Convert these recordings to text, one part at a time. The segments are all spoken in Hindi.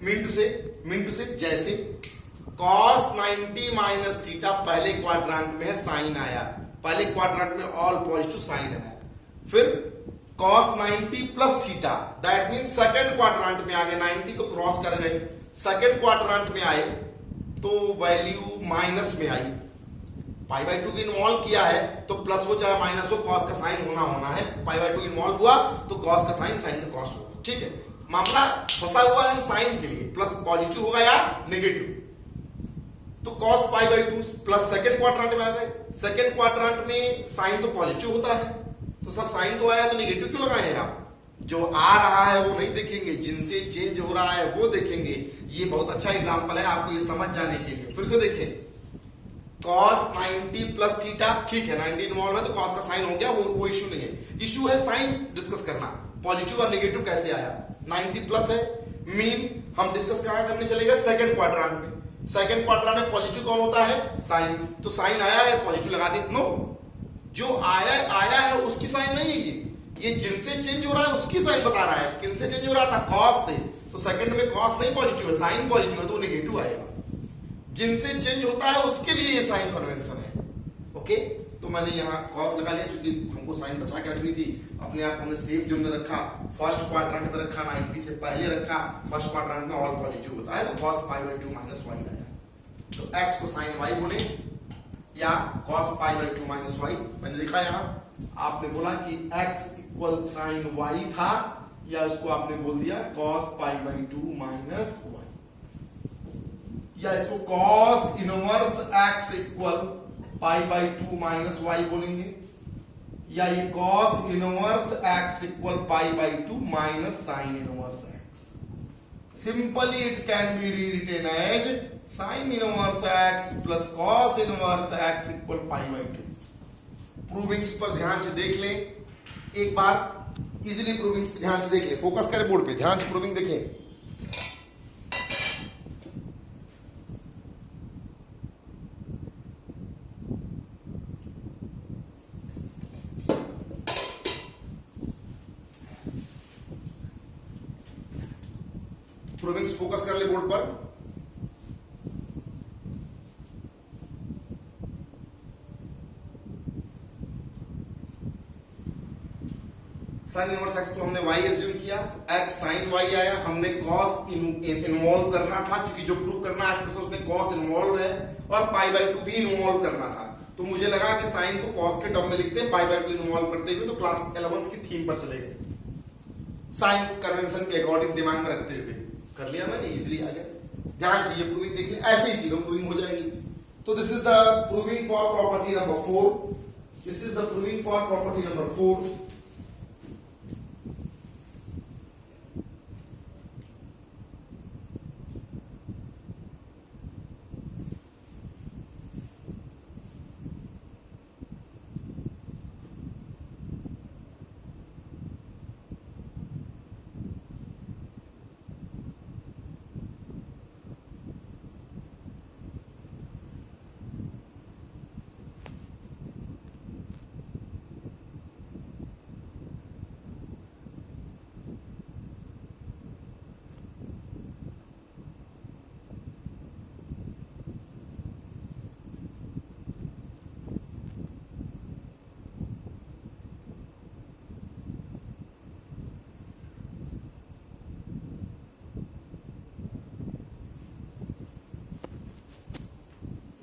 मीन टू से जैसे cos 90 माइनस थीटा पहले क्वाड्रेंट में है, साइन आया, पहले क्वाड्रेंट में ऑल पॉजिटिव साइन आया, फिर cos 90 plus theta, that mean second quadrant में आ गए, 90 को क्रॉस कर गए, सेकंड क्वाड्रेंट में आए तो वैल्यू माइनस में आई, पाई बाई 2 इन्वॉल्व किया है तो प्लस हो चाहे माइनस हो, कॉस का साइन होना है, पाई बाई 2 इन्वॉल्व हुआ तो कॉस का साइन, साइन का कॉस होगा। ठीक है, मामला फंसा हुआ है साइन के लिए, प्लस पॉजिटिव होगा या नेगेटिव, तो cos pi by 2 plus second quadrant में आ गए, सेकंड क्वाड्रेंट में साइन तो पॉजिटिव होता है, तो सर साइन तो आया तो नेगेटिव क्यों लगाए हैं आप? जो आ रहा है वो नहीं देखेंगे, जिनसे चेंज हो रहा है वो देखेंगे। ये बहुत अच्छा एग्जांपल है आपको ये समझ जाने के लिए। फिर से देखें, cos 90 प्लस थीटा, ठीक है 90 इन्वॉल्व है तो cos का साइन हो गया, वो इशू नहीं है, इशू है साइन डिस्कस करना, पॉजिटिव और नेगेटिव कैसे आया। 90 प्लस है, मीन हम डिस्कस कहां करने चले गए, सेकंड क्वाड्रेंट में, सेकंड क्वाड्रेंट में पॉजिटिव कौन होता है, साइन, तो साइन आया है पॉजिटिव लगा दी, नो, जो आया है उसकी साइन नहीं है, ये जिनसे चेंज हो रहा है उसकी साइन बता रहा है, किनसे चेंज हो रहा था, cos से, तो सेकंड में cos नहीं पॉजिटिव है, साइन पॉजिटिव है तो नेगेटिव आएगा, जिनसे चेंज होता है उसके लिए ये साइन कन्वेंशन है। ओके, तो मैंने यहाँ cos लगा लिया क्योंकि हमको साइन बचा के रखनी थी, अपने आप हमने सेफ जोन में रखा, फर्स्ट क्वाड्रेंट में रखा, 90 से पहले रखा, फर्स्ट क्वाड्रेंट में ऑल पॉजिटिव होता है तो cos pi by 2 minus y आया, तो x को साइन y बोले या cos pi by 2 minus y, मैंने लिखा यहाँ, आपने बोला कि x इक्वल साइन y था, या उसको आपने बोल दिया cos pi by 2 minus y, या इसको cos inverse x equal pi by 2 minus y बोलेंगे, या ये cos inverse x equal pi by 2 minus sine inverse x, simply it can be rewritten as sine inverse x plus cos inverse x equal pi by 2। Provings पर ध्यान से देख लें एक बार, इजीली प्रूविंग्स ध्यान से देख लें, फोकस करें बोर्ड पे, ध्यान से प्रूविंग देखें। प्रूविंग्स फोकस कर ले बोर्ड पर। साइन इनवर्स x को हमने y एज्यूम किया, तो x साइन y आया, हमने cos इन्वॉल्व करना था, क्योंकि जो प्रूव करना है उसमें cos इन्वॉल्व है, और पाई बाई 2 भी इन्वॉल्व करना था, तो मुझे लगा कि साइन को cos के टर्म में लिखते हैं, पाई बाई 2 इन्वॉल्व करते हुए, तो क्लास 11th की थीम पर चले गए, साइन कन्वेंशन के अकॉर्डिंग दिमाग में रखते हुए कर लिया मैंने, इजीली आ गया। ध्यान से ये प्रूविंग देख लिया, ऐसे ही तीनों प्रूविंग हो जाएंगी। तो this is the proving for property number 4, this is the proving for property number 4।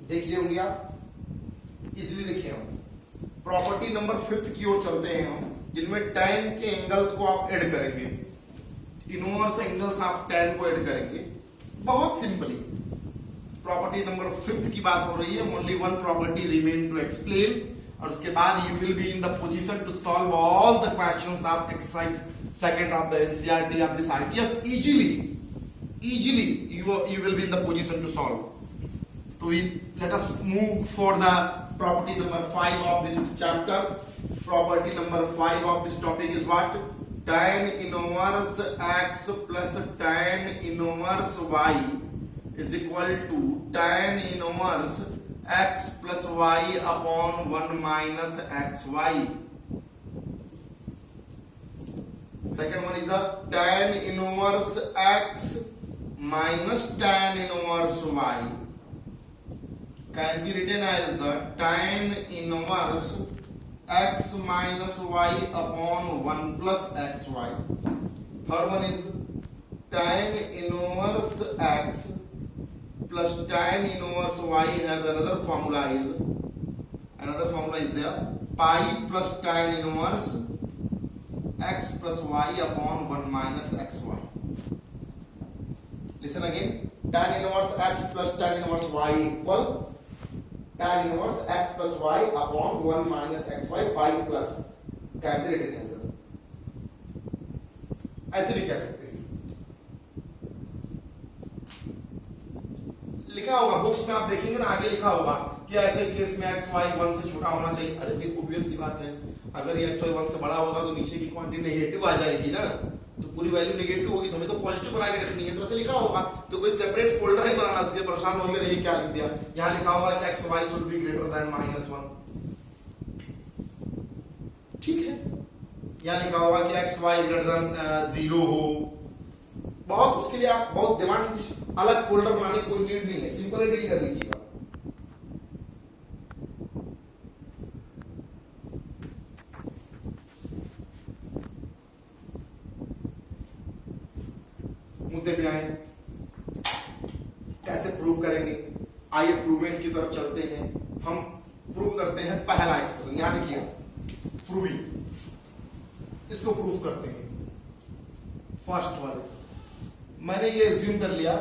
देख लिए होंगे आप, इजीली लिखे हम। प्रॉपर्टी नंबर 5 की ओर चलते हैं हम, जिनमें tan के एंगल्स को आप ऐड करेंगे, इनवर्स एंगल्स आप tan को ऐड करेंगे, बहुत सिंपली। प्रॉपर्टी नंबर 5 की बात हो रही है, only one property remain to explain, और उसके बाद you will be in the position to solve all the questions of exercise second of the NCERT of this ITF easily you will be in the position to solve. So let us move for the property number 5 of this chapter. Property number 5 of this topic is what? Tan inverse x plus tan inverse y is equal to tan inverse x plus y upon 1 minus xy. Second one is the tan inverse x minus tan inverse y can be written as the tan inverse x minus y upon 1 plus xy. Third one is tan inverse x plus tan inverse y have another formula is there, pi plus tan inverse x plus y upon 1 minus xy. Listen again, tan inverse x plus tan inverse y equal tan inverse x plus y upon 1 minus xy pi plus can be written as ऐसे भी कह सकते हैं, लिखा होगा बुक्स में, आप देखेंगे ना आगे लिखा होगा कि ऐसे केस में एक्स वाई 1 से छोटा होना चाहिए। अरे भाई ऑब्वियस सी बात है, अगर ये एक्स वाई 1 से बड़ा होगा तो नीचे की क्वांटिटी नेगेटिव आ जाएगी ना, तो पूरी वैल्यू नेगेटिव होगी, तो हमें तो पॉजिटिव बना के रखनी है, तो ऐसे लिखा होगा। तो कोई सेपरेट फोल्डर ही बनाना, उसके परेशान होगा ये क्या लिख दिया। यहाँ लिखा होगा कि x why should be greater than -1, ठीक है। यहाँ लिखा होगा कि एक्स वाई ग्रेटर देन 0 हो। बहुत उसके लिए आप बहुत दिमाग कुछ अलग फोल्डर बनाने की कोई नीड नहीं है, सिंपल डील कर लीजिएगा। मुद्दे पे आए, कैसे प्रूव करेंगे, आइए प्रूवमेंट की तरफ चलते हैं। हम प्रूव करते हैं पहला एक्सप्रेशन, यहां देखिएगा प्रूविंग, इसको प्रूव करते हैं। फर्स्ट वाले मैंने ये एज्यूम कर लिया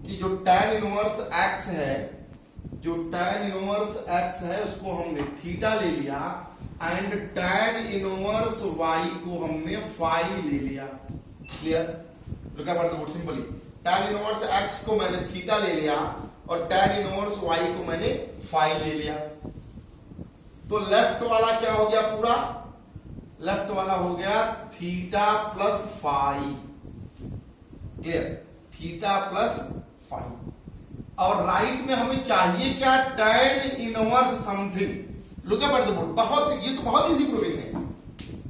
कि जो tan इनवर्स x है, जो tan इनवर्स x है उसको हमने थीटा ले लिया एंड tan इनवर्स y को हमने फाई ले लिया। Clear? Look at the word simply, tan inverse x को मैंने थीटा ले लिया और tan इनवर्स y को मैंने फाई ले लिया। तो लेफ्ट वाला क्या हो गया, पूरा लेफ्ट वाला हो गया theta plus phi. Clear? Theta plus phi. और राइट में हमें चाहिए क्या, tan inverse something. Look at the board, बहुत ये तो बहुत इजी प्रूविंग है,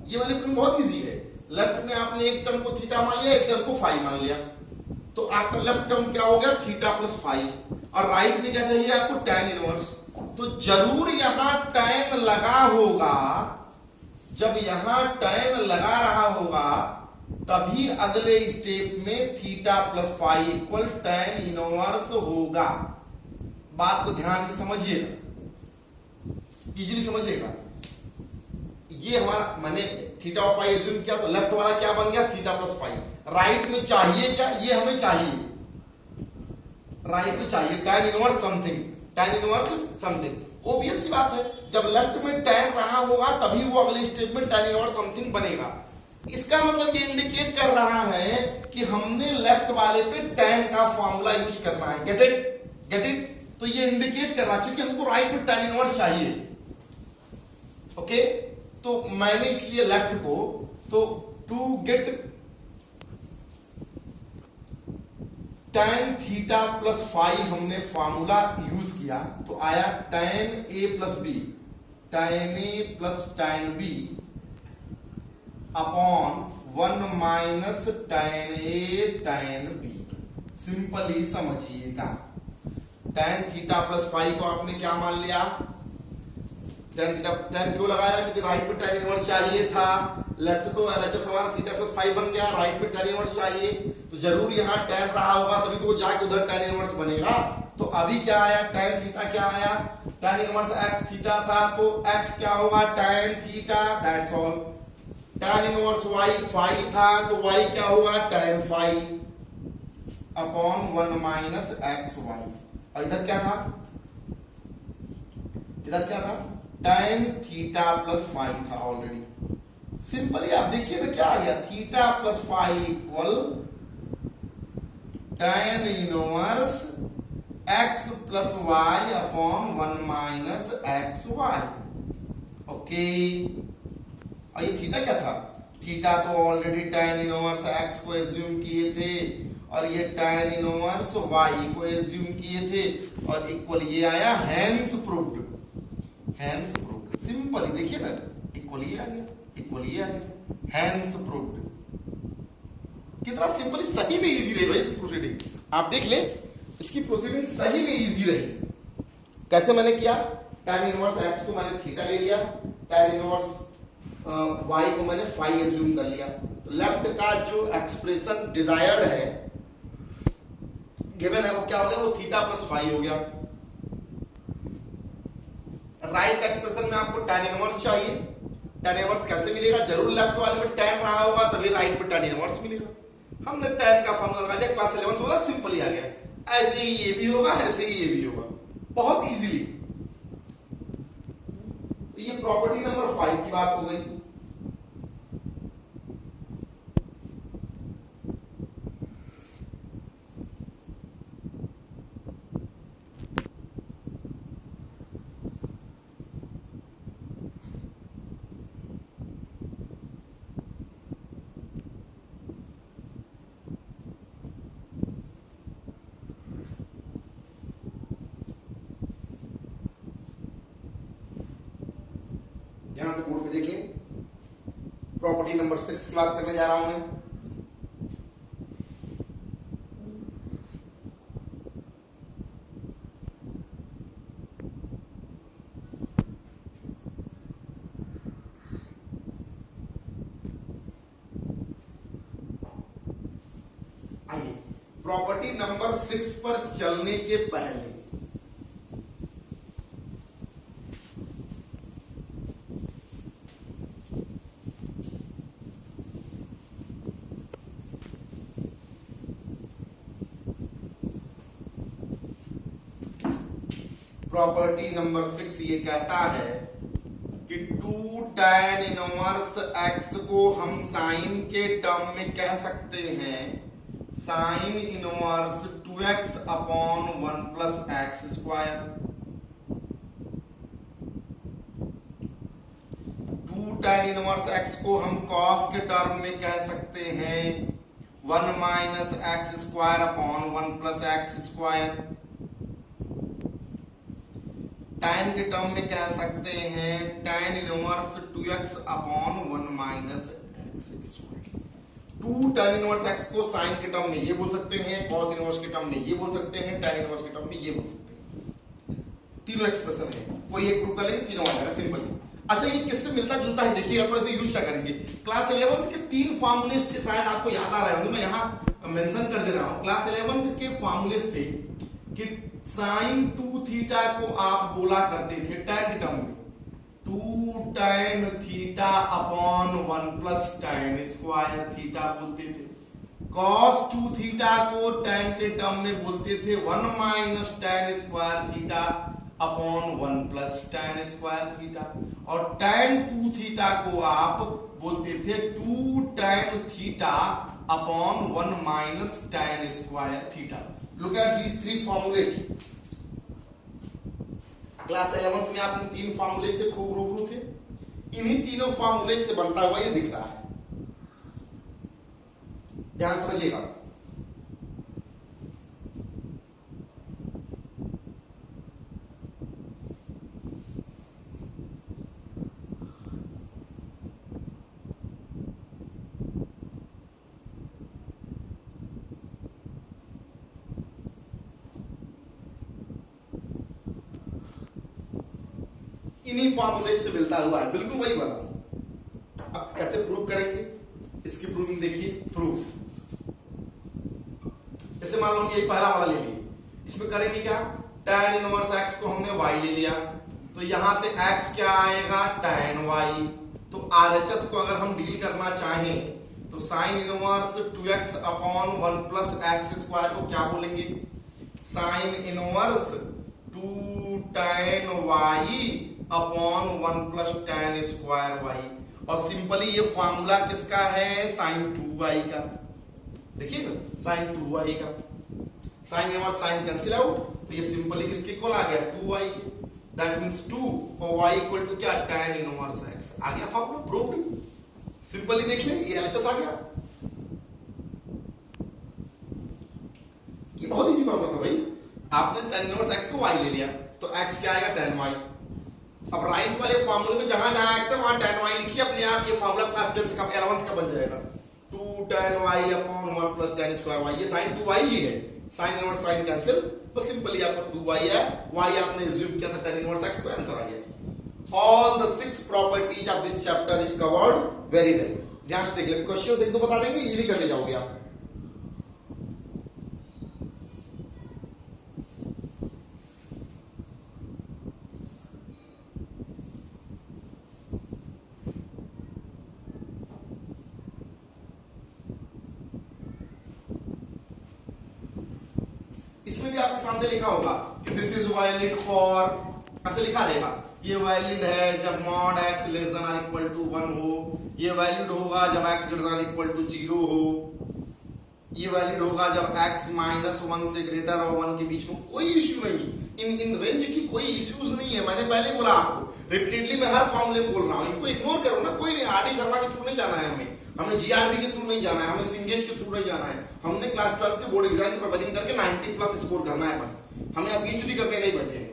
ये वाली प्रूविंग बहुत इजी है। लेफ्ट में आपने एक टर्म को थीटा मान लिया, एक टर्म को फाई मान लिया, तो आपका लेफ्ट टर्म क्या हो गया, थीटा प्लस फाई। और राइट में क्या चाहिए आपको, tan इनवर्स। तो जरूर यहां tan लगा होगा, जब यहां tan लगा रहा होगा तभी अगले स्टेप में theta plus phi equal tan inverse होगा। बात को ध्यान से समझिएगा, इजीली समझिएगा। ये हमारा मैंने थीटा और फाई एज्यूम किया, तो लेफ्ट वाला क्या बन गया, थीटा प्लस फाई। राइट में चाहिए क्या, ये हमें चाहिए, राइट में चाहिए tan inverse something, tan inverse something. Obvious सी बात है, जब लेफ्ट में tan रहा होगा तभी वो अगले स्टेप में tan इनवर्स समथिंग बनेगा। इसका मतलब ये इंडिकेट कर रहा है कि हमने लेफ्ट वाले पे tan का फॉर्मूला यूज करना है। Get it? Get it? तो ये इंडिकेट कर रहा है क्योंकि हमको राइट में tan इनवर्स चाहिए। ओके, तो मैंने इसलिए लेफ्ट को, तो to get tan theta plus phi हमने फॉर्मूला यूज किया, तो आया tan a plus b, tan a plus tan b upon 1 minus tan a tan b। Simply समझिएगा, tan थीटा प्लस फाई को आपने क्या मान लिया, tan क्यों लगाया, क्योंकि राइट में tan इनवर्स चाहिए था। लेफ्ट तो LHS हमारा थीटा प्लस फाई बन गया, राइट में tan इनवर्स चाहिए, तो जरूर यहाँ tan रहा होगा तभी तो वो जाके उधर tan इनवर्स बनेगा। तो अभी क्या आया, tan थीटा क्या आया, tan इनवर्स x थीटा था, तो x क्या होगा, tan theta, that's all. tan inverse y phi था, तो y क्या होगा, tan phi upon 1 minus x y. और इधर क्या था, इधर क्या था, tan थीटा प्लस फाई था ऑलरेडी। सिंपली आप देखिए ना क्या आ गया, theta plus phi equal tan inverse x plus y upon 1 minus x y. Okay, और ये थीटा क्या था, थीटा तो ऑलरेडी tan इनवर्स x को एज्यूम किए थे और ये tan इनवर्स y को एज्यूम किए थे, और इक्वल ये आया, hence proved, hence proved. Simply देखिए ना, इक्वल ये आ गया, इक्वल ये आ गया, हैंस प्रूव्ड। कितना सिंपली, सही में इजी रहेगा इस प्रोसीडिंग। आप देख ले इसकी प्रोसीडिंग सही में इजी रही। कैसे मैंने किया, tan इनवर्स x को मैंने थीटा ले लिया, tan इनवर्स y को मैंने फाई एज्यूम कर लिया। तो लेफ्ट का जो एक्सप्रेशन डिजायर्ड है गिवन है वो क्या हो गया, वो थीटा प्लस फाई हो गया। राइट एक्सप्रेशन में आपको tan इनवर्स चाहिए। tan इनवर्स कैसे मिलेगा, जरूर लेफ्ट वाले में tan रहा होगा तभी राइट में tan इनवर्स मिलेगा। हमने tan का फॉर्मूला लगा दिया, क्लास 11 वाला सिंपल ही आ गया। ऐसे ही ये भी होगा, ऐसे ही ये भी होगा, बहुत इजीली। तो ये प्रॉपर्टी नंबर 5 की बात हो गई। ध्यान से बोर्ड पे देखिए, प्रॉपर्टी नंबर 6 की बात करने जा रहा हूं मैं। आइए प्रॉपर्टी नंबर 6 पर चलने के पहले प्रॉपर्टी नंबर 6 ये कहता है कि 2 tan इनवर्स x को हम साइन के टर्म में कह सकते हैं sine inverse 2x upon 1 plus x square. 2 tan inverse x को हम cos के टर्म में कह सकते हैं 1 minus x square upon 1 plus x square. tan के टर्म में कह सकते हैं tan inverse 2x upon 1 minus x square. 2 tan inverse x को साइन के टर्म में ये बोल सकते हैं, cos इनवर्स के टर्म में ये बोल सकते हैं, tan इनवर्स के टर्म में ये बोल सकते हैं। तीनों एक्सप्रेशन है, कोई एक प्रूव कर लेंगे, तीनों आ जाएगा सिंपल। अच्छा ये किससे मिलता जुलता है देखिएगा, थोड़ा सा यूज क्या करेंगे। क्लास 11 के 3 फार्मूले थे, शायद आपको याद आ रहे होंगे, मैं यहाँ मेंशन कर दे रहा हूँ। क्लास 11 के फार्मूले थे कि साइन 2 थीटा को आप बोला करते थे tan के टर्म में 2 tan theta upon 1 plus tan square theta बोलते थे। cos 2 थीटा को tan के टर्म में बोलते थे 1 minus tan square theta upon 1 plus tan square theta. और tan 2 थीटा को आप बोलते थे 2 tan theta upon 1 minus tan square theta. Look at these 3 formulas. Class 11 में आप इन 3 फार्मूले से खूब रूबरू थे। इन्हीं तीनों फार्मूले से बनता हुआ ये दिख रहा है, ध्यान समझिएगा। इन्हीं फार्मूले से मिलता हुआ है, बिल्कुल वही वाला। अब कैसे प्रूव करेंगे इसकी प्रूविंग देखिए। प्रूफ जैसे मान लो ये पहला वाला ले लिए, इसमें करेंगे क्या, tan इनवर्स x को हमने y ले लिया, तो यहां से x क्या आएगा tan y। तो RHS को अगर हम डील करना चाहें तो sine inverse 2x upon 1 plus x square को क्या बोलेंगे, sine inverse 2 tan y upon 1 plus tan square y। और सिंपली ये फॉर्मूला किसका है, sin 2y का। देखिए ना sin 2y का, sine inverse sine cancel out, तो ये सिंपली किसके इक्वल आ गया 2y के। दैट मींस 2 और y इक्वल टू क्या tan इनवर्स x। आ गया फॉर्मूला प्रूव्ड। सिंपली देख लें ये एलएचएस आ गया। ये बहुत इजी फॉर्मूला था भाई। आपने tan इनवर्स x को y ले लिया तो x क्या आएगा tan y। अब राइट वाले फार्मूले में जहां जहां x है वहां tan y लिखिए, अपने आप ये फार्मूला क्लास 10th का 11th का बन जाएगा। 2 tan y upon 1 plus tan square y। ये sin 2y ही है, साइन इनवर्स साइन कैंसिल, तो सिंपली आपको 2y है, y आपने एज्यूम किया था tan इनवर्स x, तो आंसर आ गया। All the 6 properties of this chapter is covered very well. ध्यान से देख ले, क्वेश्चंस एक दो बता देंगे, इजीली कर ले जाओगे आप। इसमें भी आपके सामने लिखा होगा कि दिस इज वैलिड फॉर, ऐसे लिखा रहेगा, ये वैलिड है जब मॉड x लेस देन और इक्वल टू 1 हो, ये वैलिड होगा जब x ग्रेटर देन और इक्वल टू 0 हो, ये वैलिड होगा जब x माइनस 1 से ग्रेटर और 1 के बीच में कोई इश्यू नहीं, इन रेंज की कोई इश्यूज नहीं है। मैंने पहले बोला आपको, रिपीटेडली मैं हर फॉर्मूले में बोल रहा हूं, इनको इग्नोर करो ना, कोई नहीं, आरडी शर्मा के थ्रू नहीं जाना है हमें जीआरबी के थ्रू नहीं जाना है, हमें सिंगेज के थ्रू नहीं जाना है, हमने क्लास 12 के बोर्ड एग्जाम की प्रिपरेशन करके 90 प्लस स्कोर करना है बस, हमें अब पीएचडी करने नहीं बैठे हैं।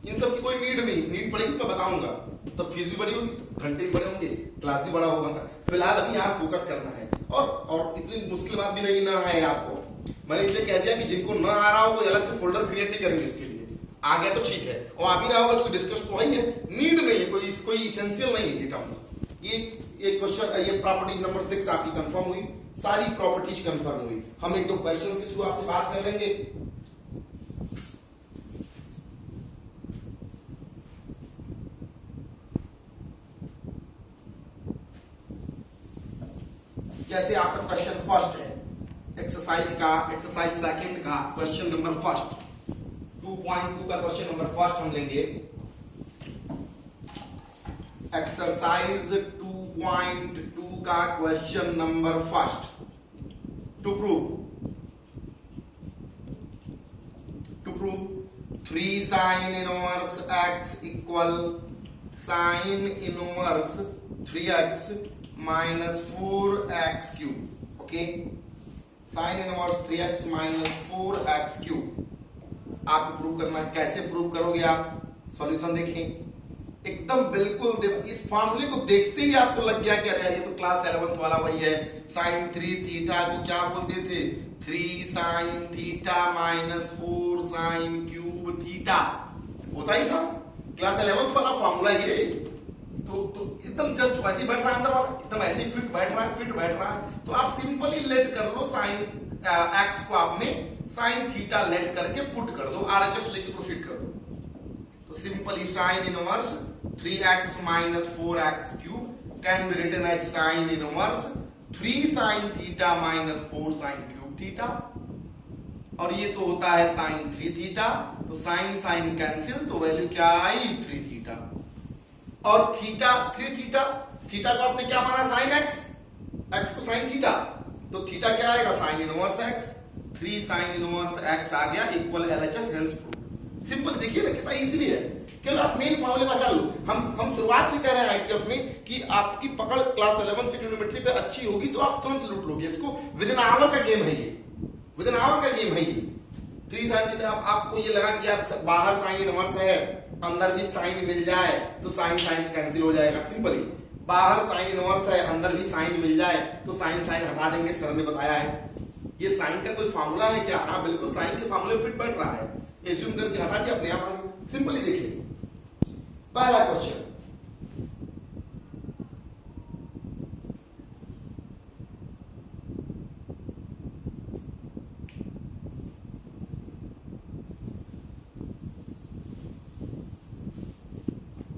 इन सब की कोई नीड नहीं, नीड पड़ेगी तो बताऊंगा, तब फीस भी बड़ी होगी, घंटे भी बड़े होंगे, क्लास भी बड़ा होगा। फिलहाल अभी यहाँ फोकस करना है, और इतनी मुश्किल बात भी नहीं ना है आपको, मैंने इसलिए कह दिया कि जिनको ना आ रहा हो कोई अलग से फोल्डर क्रिएट नहीं करेंगे इसके लिए, आ गया तो ठीक है, और आ भी रहा होगा तो डिस्कस तो वही है, नीड नहीं है, कोई इसेंशियल नहीं है ये टर्म्स। ये क्वेश्चन, ये प्रॉपर्टी नंबर 6 आपकी कंफर्म हुई, सारी प्रॉपर्टीज कंफर्म हुई। हम एक दो क्वेश्चंस के थ्रू आपसे बात कर लेंगे। जैसे आपका क्वेश्चन फर्स्ट है एक्सरसाइज सेकंड का क्वेश्चन नंबर फर्स्ट, 2.2 का क्वेश्चन नंबर फर्स्ट हम लेंगे। एक्सरसाइज 2.2 का question number first, to prove 3 sin inverse x इक्वल sin inverse 3x minus 4x cube. Okay, sine inverse 3x minus 4x cube आपको प्रूव करना है। कैसे प्रूव करोगे आप? सॉल्यूशन देखें, एकदम बिल्कुल इस फॉर्मूले को देखते ही आपको लग गया कि अरे यार ये तो क्लास 11th वाला वही है। साइन 3 थीटा को क्या बोलते थे? 3 sine theta minus 4 sine cube theta, होता ही था क्लास 11th वाला फॉर्मूला ये। तो एकदम जस्ट वैसे बैठ रहा है अंदर वाला, एकदम ऐसे ही फिट बैठ रहा है। तो आप सिंपली लेट कर लो, साइन एक्स को आपने साइन थीटा लेट करके पुट कर दो, आरएचएस लेके प्रोसीड कर दो। तो simply sine inverse 3x minus 4x cube can be written as sine inverse 3 sine theta minus 4 sine cube theta, और ये तो होता है साइन 3 थीटा। तो साइन साइन कैंसिल, तो वैल्यू क्या आई? 3 थीटा। और थीटा 3 थीटा, थीटा को आपने क्या माना? साइन एक्स, एक्स को साइन थीटा, तो थीटा क्या आएगा? Sine inverse x. 3 sine inverse x आ गया equal LHS, hence prove. Simple, देखिए ना कितना इजीली है। क्यों आप मेन फॉर्मूले में चल लो। हम शुरुआत से कह रहे हैं आईटीएफ में कि आपकी पकड़ क्लास 11 की ट्रिग्नोमेट्री पे अच्छी होगी तो आप तुरंत लूट लोगे इसको। विद इन आवर का गेम है ये, विद इन आवर का गेम है ये। 3 साइन थीटा, आपको ये लगा कि यार बाहर साइन इनवर्स है, अंदर भी साइन मिल जाए तो साइन साइन कैंसिल हो जाएगा। सिंपली बाहर साइन इनवर्स है, अंदर भी साइन मिल जाए तो साइन साइन हटा देंगे, सर ने बताया है। ये साइन का कोई फार्मूला है क्या? हाँ बिल्कुल, साइन के फार्मूले में फिट बैठ रहा है। एज्यूम करके हटा दिया, अपने आप आ गया। सिंपली देखिए पहला क्वेश्चन,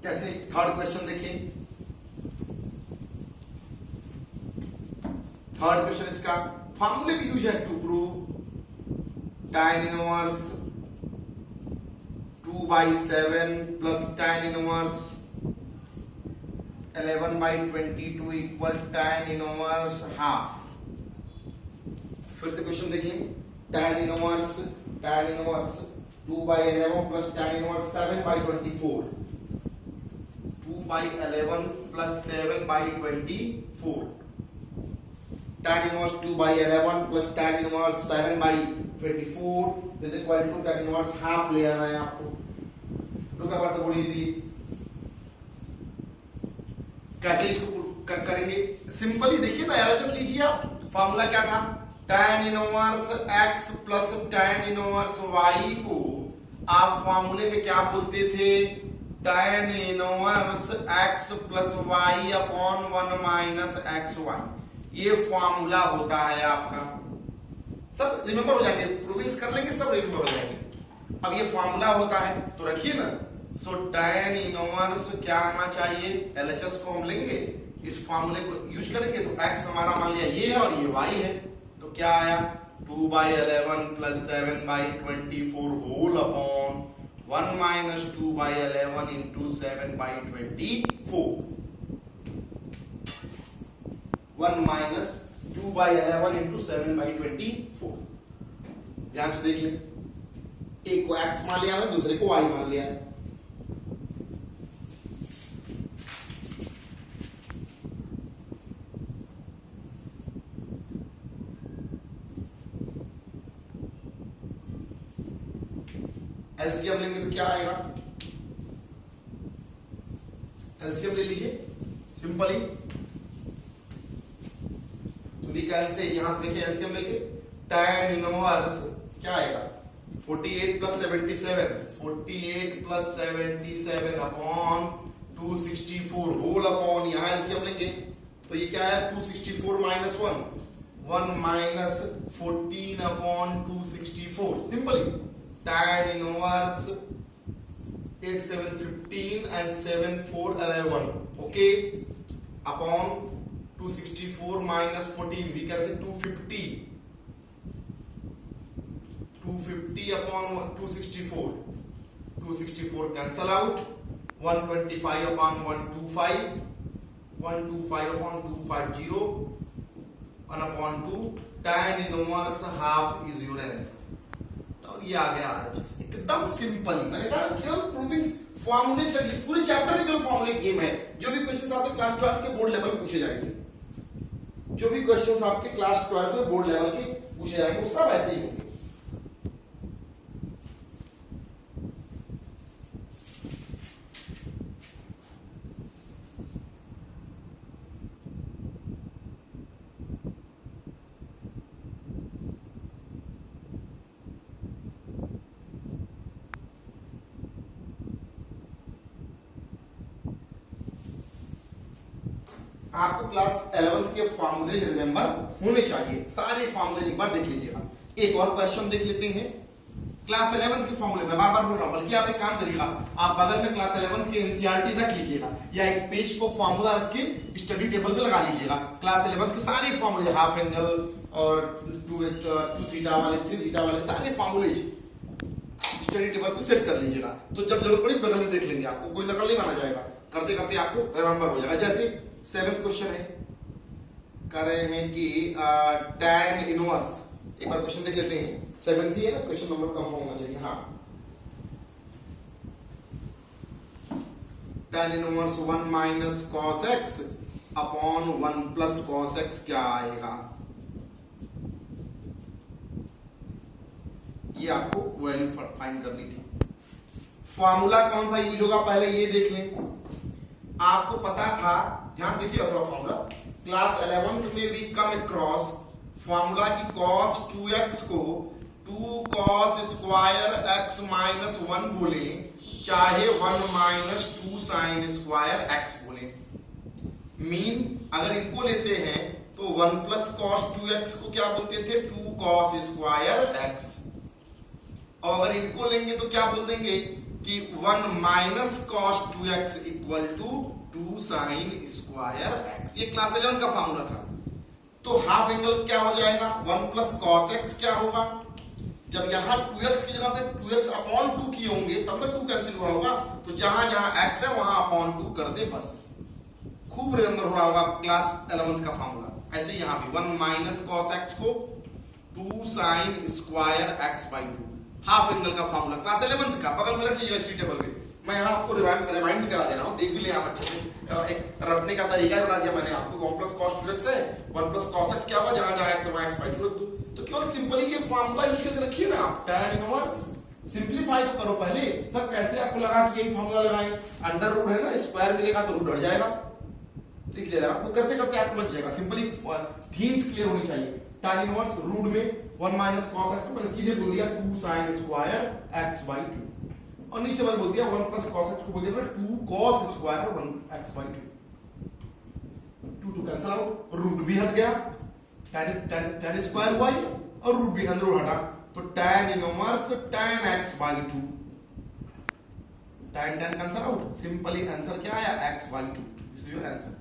कैसे? थर्ड क्वेश्चन देखिए, थर्ड क्वेश्चन इसका फॉर्मूले भी यूज है to prove tan inverse 2/7 plus tan inverse 11/22 equal tan inverse half. फिर से क्वेश्चन देखिए, tan inverse 2/11 plus tan inverse 7/24, 2/11 plus 7/24, tan inverse 2/11 plus tan inverse 7/24 is equal to tan inverse half ले आना है आपको। Look about the body easy. कैसे इसको करेंगे? सिंपली देखिए ना, एलएचएस लीजिए आप। फार्मूला क्या था? tan inverse x plus tan inverse y को आप फॉर्मूले में क्या बोलते थे? tan inverse x plus y upon 1 minus x y. ये फॉर्मूला होता है आपका, सब रिमेंबर हो जाएंगे, प्रूविंग्स कर लेंगे सब रिमेंबर हो जाएंगे। अब ये फॉर्मूला होता है तो रखिए ना। सो tan इनवर्स क्या आना चाहिए? LHS को हम लेंगे, इस फॉर्मूले को यूज करेंगे तो x हमारा मान लिया ये है और ये y है, तो क्या आया 2/11 plus 7/24 whole upon 1 minus 2/11 into 7/24। 1 minus 2/11 into 7/24। ध्यान से देख लें, एक को x मान लिया है, दूसरे को y मान लिया है। एलसीएम लेंगे तो क्या आएगा? एलसीएम ले लीजिए सिंपली, तो वी कैन से यहां से देखिए एलसीएम लेके tan इनवर्स क्या आएगा? 48 plus 77, 48 plus 77 upon 264 whole upon, यहां एलसीएम लेंगे तो ये क्या है? 264 minus 1 minus 14 upon 264। Simply tan inverse 8 7 15 and 7 4 11, okay, upon 264 minus 14, we can say 250 upon 264, 264 cancel out, 125 upon 125, 125 upon 250, 1 upon 2, tan inverse half is your answer। और ये आ गया RHS, एकदम सिंपल। मैंने कहा केवल प्रूविंग फॉर्मूले से, पूरे चैप्टर में केवल फॉर्मूले गेम है। जो भी क्वेश्चंस आपके क्लास 12 के बोर्ड लेवल पूछे जाएंगे, जो भी क्वेश्चंस आपके क्लास 12 में बोर्ड लेवल के पूछे जाएंगे वो सब ऐसे ही होंगे। आपको क्लास 11 के फॉर्मूले रिमेंबर होने चाहिए, सारे फॉर्मूले एक बार देख लीजिएगा। एक और क्वेश्चन देख लेते हैं क्लास 11 के फॉर्मूले में, बार बार बोल रहा हूं, बल्कि आप एक काम करिएगा, आप बगल में क्लास 11 के एनसीईआरटी रख लीजिएगा या एक पेज को फॉर्मूला रख के स्टडी टेबल पे लगा लीजिएगा। क्लास 11 के सारे फॉर्मूले, हाफ एंगल और 2 थीटा वाले, 3 थीटा वाले सारे फॉर्मूले स्टडी टेबल पे सेट कर लीजिएगा, तो जब जरूरत पड़ी बगल में देख लेंगे, आपको कोई नकल नहीं माना जाएगा, करते करते आपको रिमेंबर हो जाएगा। जैसे 7th क्वेश्चन है, कर रहे हैं कि tan इनवर्स, एक बार क्वेश्चन देख लेते हैं। 7th ही है ना, क्वेश्चन नंबर कम होना चाहिए। हाँ, tan inverse 1 minus cos x upon 1 plus cos x क्या आएगा? ये आपको वैल्यू फाइंड करनी थी। फॉर्मूला कौन सा यूज होगा पहले ये देख लें। आपको पता था, ध्यान दीजिए थोड़ा फॉर्मूला, क्लास 11th में भी कम अक्रॉस फॉर्मूला की cos 2x को 2 cos स्क्वायर x माइनस 1 बोले, चाहे 1 माइनस 2 साइन स्क्वायर x बोले। मीन अगर इनको लेते हैं तो 1 प्लस cos 2x को क्या बोलते थे? 2 cos स्क्वायर x। और अगर इनको लेंगे तो क्या बोल देंगे कि 1 minus cos 2x equal to 2 sine square x। ये क्लास 11 का फॉर्मूला था। तो हाफ एंगल क्या हो जाएगा? 1 प्लस cos x क्या होगा? जब यहां 2x की जगह पे 2x अपॉन 2 किए होंगे तब में 2 कैंसिल हुआ होगा, तो जहां जहां x है वहां अपॉन 2 कर दे बस। खूब रिमेंबर हो रहा होगा क्लास 11 का फॉर्मूला। ऐसे यहां भी 1 माइनस cos x को 2 sine square x by 2, half angle का फॉर्मूला क्लास 11 का, बगल में रख लीजिएगा स्टडी टेबल पे। मैं यहाँ आपको रिमाइंड करा दे रहा हूँ, देख भी ले आप अच्छे से। एक रटने का तरीका बता दिया मैंने आपको। 1 प्लस cos 2x है, 1 प्लस cos x क्या होगा? जहां जहां x है x बाई 2 रख दो। तो केवल सिंपली ये फॉर्मूला यूज करके रखिए ना आप। tan इनवर्स सिंपलीफाई तो करो पहले। सर कैसे आपको लगा कि यही फॉर्मूला लगाएं? अंडर रूट है ना, स्क्वायर मिलेगा तो रूट हट जाएगा, इसलिए आपको करते करते आपको लग जाएगा। सिंपली थीम्स क्लियर होनी चाहिए। tan इनवर्स रूट में 1 माइनस कॉस एक्स, मैंने सीधे बोल दिया 2 साइन स्क्वायर एक्स बाई 2, और नीचे मैंने बोल दिया 1 प्लस कॉस एक्स को बोल दिया 2 cos square 1 x by 2, 2 cancel out, root भी हट गया, tan स्क्वायर हुआ ये, और रूट भी अंदर हटा, तो tan inverse tan x by 2, tan cancel out, simply answer क्या आया x by 2, this is your answer,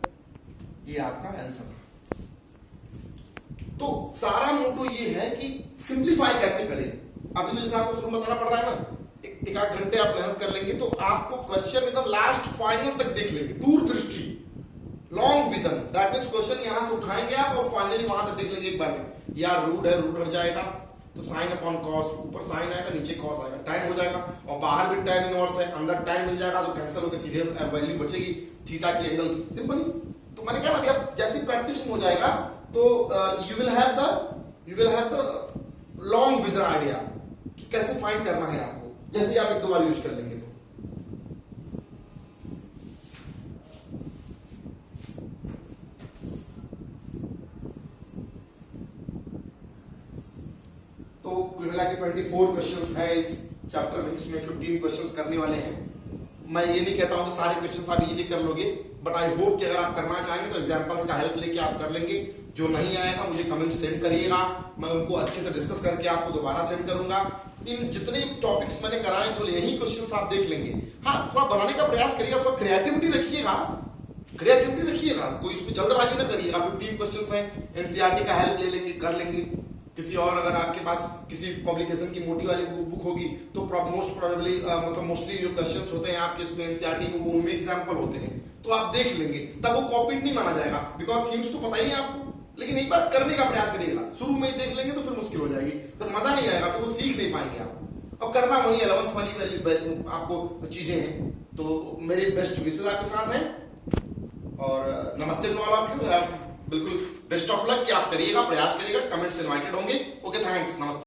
ये आपका आंसर है। तो सारा मोटो ये है कि सिंप्लीफाई कैसे करें। अभी तो जैसे आपको शुरू में बताना पड़ रहा है ना, एक आध घंटे आप मेहनत कर लेंगे तो आपको क्वेश्चन एकदम लास्ट फाइनल तक देख लेंगे, दूरदृष्टि, long vision, that means question यहां से उठाएंगे आप और फाइनली वहां तक देख लेंगे एक बार में। यार रूट है, रूट हट जाएगा तो साइन अपॉन कॉस, ऊपर साइन आएगा नीचे कॉस आएगा, tan हो जाएगा, और बाहर भी tan इनवर्स है, अंदर tan मिल जाएगा तो कैंसिल होकर सीधे वैल्यू बचेगी थीटा की एंगल की, सिंपली। तो मैंने कहा ना, अभी अब जैसी प्रैक्टिस हो जाएगा तो you will have the long vision idea कि कैसे फाइंड करना है आपको, जैसे ही आप एक दो बार यूज कर लेंगे तो कुल मिला के 24 क्वेश्चंस है इस चैप्टर में, इसमें 15 क्वेश्चंस करने वाले हैं। मैं ये नहीं कहता हूं कि सारे क्वेश्चंस आप इजीली कर लोगे, बट आई होप कि अगर आप करना चाहेंगे तो एग्जांपल्स का हेल्प लेके आप कर लेंगे। जो नहीं आएगा मुझे कमेंट सेंड करिएगा, मैं उनको अच्छे से डिस्कस करके आपको दोबारा सेंड करूंगा। इन जितने टॉपिक्स मैंने कराए तो यही क्वेश्चंस आप देख लेंगे। हाँ, थोड़ा बनाने का प्रयास करिएगा, थोड़ा क्रिएटिविटी रखिएगा, कोई इसमें जल्दबाजी ना करिएगा। 15 क्वेश्चंस हैं, एनसीईआरटी का हेल्प ले लेंगे, कर लेंगे। किसी और अगर आपके पास किसी पब्लिकेशन की मोटी वाली बुक होगी तो मोस्ट प्रोबेबली मतलब मोस्टली जो क्वेश्चंस होते हैं आपके इसमें एनसीईआरटी के वो उनमें एग्जांपल होते हैं, तो आप देख लेंगे, तब वो कॉपीड नहीं माना जाएगा, बिकॉज थीम्स तो पता ही है आपको। लेकिन एक बार करने का प्रयास करिएगा, शुरू में देख लेंगे तो फिर मुश्किल हो जाएगी, फिर मजा नहीं आएगा, फिर वो सीख नहीं पाएंगे आप। और करना वही 11th वाली आपको चीजें हैं। तो मेरे बेस्ट विशेष आपके साथ हैं, और नमस्ते टू ऑल ऑफ यू, बिल्कुल बेस्ट ऑफ लक कि आप करिएगा, प्रयास करिएगा, कमेंट से इनवाइटेड होंगे। ओके, थैंक्स, नमस्ते।